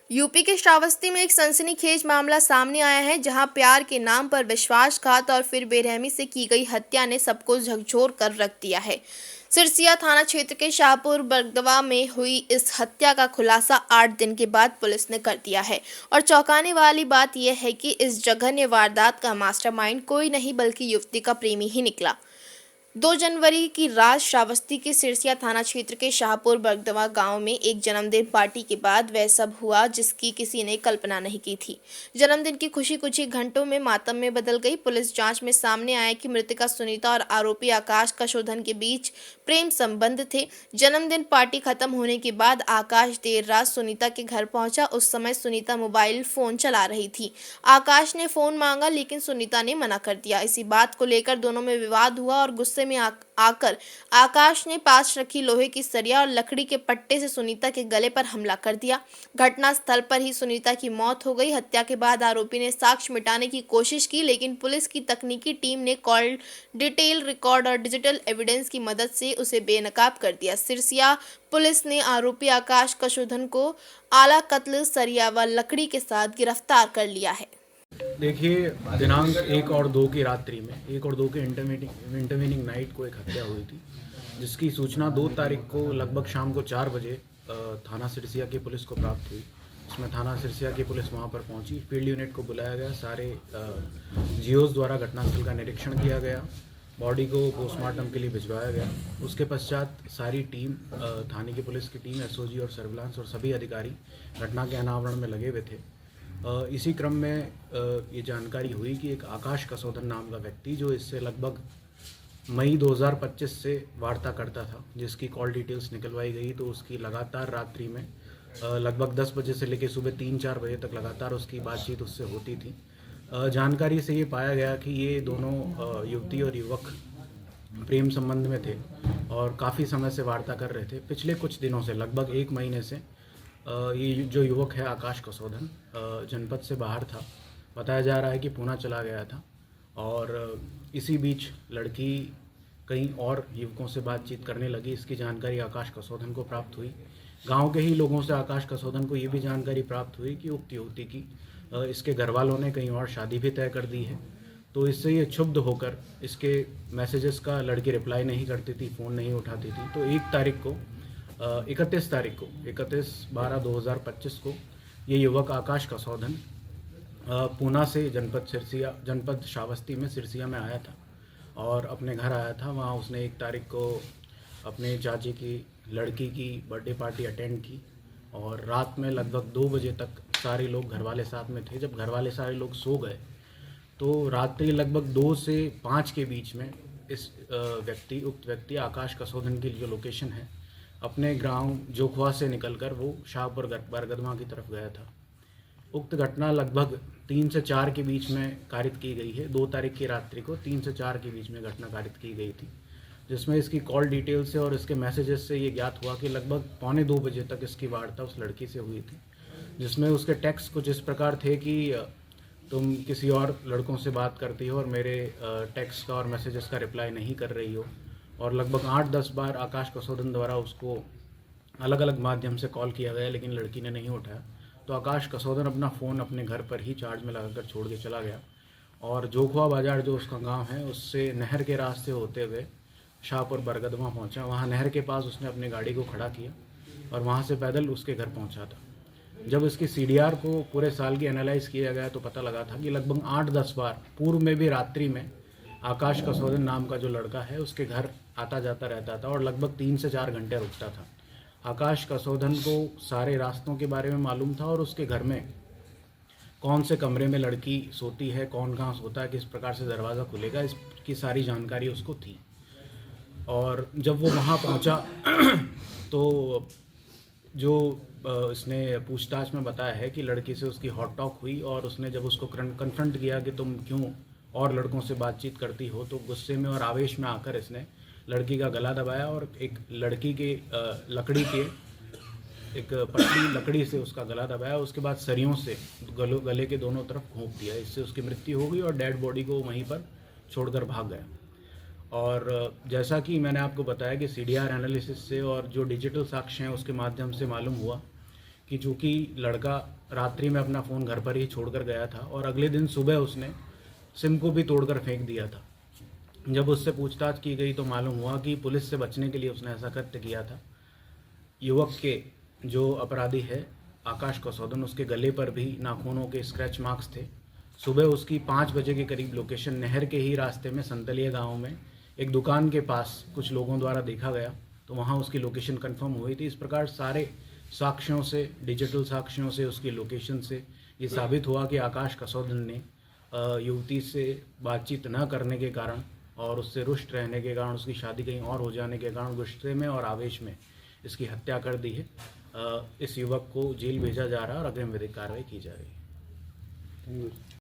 UP के श्रावस्ती में एक सनसनीखेज मामला सामने आया है, जहां प्यार के नाम पर विश्वासघात और फिर बेरहमी से की गई हत्या ने सबको झकझोर कर रख दिया है। सिरसिया थाना क्षेत्र के शाहपुर बरगदवा में हुई इस हत्या का खुलासा 8 दिन के बाद पुलिस ने कर दिया है। और चौंकाने वाली बात यह है कि इस जघन्य वारदात का मास्टरमाइंड कोई नहीं बल्कि युवती का प्रेमी ही निकला। 2 जनवरी की रात श्रावस्ती के सिरसिया थाना क्षेत्र के शाहपुर बरगदवा गांव में एक जन्मदिन पार्टी के बाद वह सब हुआ जिसकी किसी ने कल्पना नहीं की थी। जन्मदिन की खुशी कुछ ही घंटों में मातम में बदल गई। पुलिस जांच में सामने आया कि मृतका सुनीता और आरोपी आकाश कशोधन के बीच प्रेम संबंध थे। जन्मदिन पार्टी खत्म होने के बाद आकाश देर रात सुनीता के घर पहुंचा। उस समय सुनीता मोबाइल फोन चला रही थी। आकाश ने फोन मांगा लेकिन सुनीता ने मना कर दिया। इसी बात को लेकर दोनों में विवाद हुआ और गुस्से में आकर आकाश ने पास रखी लोहे की सरिया और लकड़ी के पट्टे से सुनीता के गले पर हमला कर दिया। घटना स्थल पर ही सुनीता की मौत हो गई। हत्या के बाद आरोपी ने साक्ष्य मिटाने की कोशिश की, लेकिन पुलिस की तकनीकी टीम ने कॉल डिटेल रिकॉर्ड और डिजिटल एविडेंस की मदद से उसे बेनकाब कर दिया। सिरसिया पुलिस ने आरोपी आकाश कशोधन को आला कत्ल, सरिया व लकड़ी के साथ गिरफ्तार कर लिया है। देखिए, दिनांक 1 और 2 की रात्रि में 1 और 2 के इंटरवीनिंग नाइट को एक हत्या हुई थी, जिसकी सूचना 2 तारीख को लगभग शाम को 4 बजे थाना सिरसिया की पुलिस को प्राप्त हुई। इसमें थाना सिरसिया की पुलिस वहां पर पहुंची, फील्ड यूनिट को बुलाया गया, सारे जीओस द्वारा घटनास्थल का निरीक्षण किया गया, बॉडी को पोस्टमार्टम के लिए भिजवाया गया। उसके पश्चात सारी टीम, थाने की पुलिस की टीम, एसओजी और सर्विलांस और सभी अधिकारी घटना के अनावरण में लगे हुए थे। इसी क्रम में ये जानकारी हुई कि एक आकाश कशोधन नाम का व्यक्ति, जो इससे लगभग मई 2025 से वार्ता करता था, जिसकी कॉल डिटेल्स निकलवाई गई, तो उसकी लगातार रात्रि में लगभग 10 बजे से लेकर सुबह 3-4 बजे तक लगातार उसकी बातचीत उससे होती थी। जानकारी से ये पाया गया कि ये दोनों युवती और युवक प्रेम संबंध में थे और काफ़ी समय से वार्ता कर रहे थे। पिछले कुछ दिनों से, लगभग 1 महीने से, ये जो युवक है आकाश कशोधन जनपद से बाहर था। बताया जा रहा है कि पूना चला गया था और इसी बीच लड़की कई और युवकों से बातचीत करने लगी। इसकी जानकारी आकाश कशोधन को प्राप्त हुई। गांव के ही लोगों से आकाश कशोधन को ये भी जानकारी प्राप्त हुई कि उक्त युवती की इसके घर वालों ने कहीं और शादी भी तय कर दी है। तो इससे ये क्षुब्ध होकर इसके मैसेजेस का लड़की रिप्लाई नहीं करती थी, फ़ोन नहीं उठाती थी। तो 31 तारीख को 31/12/2025 को ये युवक आकाश कशोधन पूना से जनपद श्रावस्ती में सिरसिया में आया था और अपने घर आया था। वहाँ उसने 1 तारीख को अपने चाची की लड़की की बर्थडे पार्टी अटेंड की और रात में लगभग 2 बजे तक सारे लोग, घर वाले साथ में थे। जब घर वाले सारे लोग सो गए तो रात्रि लगभग 2 से 5 के बीच में इस उक्त व्यक्ति आकाश कशोधन की जो लोकेशन है, अपने गांव जोखवा से निकलकर वो शाहपुर बरगदवा की तरफ गया था। उक्त घटना लगभग 3 से 4 के बीच में कारित की गई है। 2 तारीख की रात्रि को 3 से 4 के बीच में घटना कारित की गई थी, जिसमें इसकी कॉल डिटेल से और इसके मैसेजेस से ये ज्ञात हुआ कि लगभग 1:45 बजे तक इसकी वार्ता उस लड़की से हुई थी, जिसमें उसके टेक्स्ट कुछ इस प्रकार थे कि तुम किसी और लड़कों से बात करती हो और मेरे टेक्स्ट का और मैसेजेस का रिप्लाई नहीं कर रही हो। और लगभग 8-10 बार आकाश कशोधन द्वारा उसको अलग अलग माध्यम से कॉल किया गया, लेकिन लड़की ने नहीं उठाया। तो आकाश कशोधन अपना फ़ोन अपने घर पर ही चार्ज में लगाकर छोड़ के चला गया और जोखवा बाज़ार, जो उसका गांव है, उससे नहर के रास्ते होते हुए शाहपुर बरगदवा पहुंचा। वहां नहर के पास उसने अपनी गाड़ी को खड़ा किया और वहां से पैदल उसके घर पहुंचा था। जब इसकी सीडीआर को पूरे साल की एनालाइज किया गया तो पता लगा था कि लगभग 8-10 बार पूर्व में भी रात्रि में आकाश कशोधन नाम का जो लड़का है उसके घर आता जाता रहता था और लगभग 3 से 4 घंटे रुकता था। आकाश कशोधन को सारे रास्तों के बारे में मालूम था और उसके घर में कौन से कमरे में लड़की सोती है, कौन कहाँ सोता है, किस प्रकार से दरवाज़ा खुलेगा, इसकी सारी जानकारी उसको थी। और जब वो वहाँ पहुँचा तो जो इसने पूछताछ में बताया है कि लड़की से उसकी हॉट टॉक हुई और उसने जब उसको कन्फ्रंट किया कि तुम क्यों और लड़कों से बातचीत करती हो, तो गुस्से में और आवेश में आकर इसने लड़की का गला दबाया और एक लड़की के लकड़ी के एक पतली लकड़ी से उसका गला दबाया। उसके बाद सरियों से गले के दोनों तरफ घोंप दिया। इससे उसकी मृत्यु हो गई और डेड बॉडी को वहीं पर छोड़कर भाग गया। और जैसा कि मैंने आपको बताया कि सीडीआर एनालिसिस से और जो डिजिटल साक्ष्य हैं उसके माध्यम से मालूम हुआ कि चूँकि लड़का रात्रि में अपना फ़ोन घर पर ही छोड़कर गया था और अगले दिन सुबह उसने सिम को भी तोड़कर फेंक दिया था। जब उससे पूछताछ की गई तो मालूम हुआ कि पुलिस से बचने के लिए उसने ऐसा कृत्य किया था। युवक के जो अपराधी है आकाश कसौदन, उसके गले पर भी नाखूनों के स्क्रैच मार्क्स थे। सुबह उसकी 5 बजे के करीब लोकेशन नहर के ही रास्ते में संतलिया गांव में एक दुकान के पास कुछ लोगों द्वारा देखा गया, तो वहां उसकी लोकेशन कंफर्म हुई थी। इस प्रकार सारे साक्ष्यों से, डिजिटल साक्ष्यों से, उसकी लोकेशन से ये साबित हुआ कि आकाश कसौदन ने युवती से बातचीत न करने के कारण और उससे रुष्ट रहने के कारण, उसकी शादी कहीं और हो जाने के कारण गुस्से में और आवेश में इसकी हत्या कर दी है। इस युवक को जेल भेजा जा रहा है और अग्रिम विधिक कार्रवाई की जा रही है।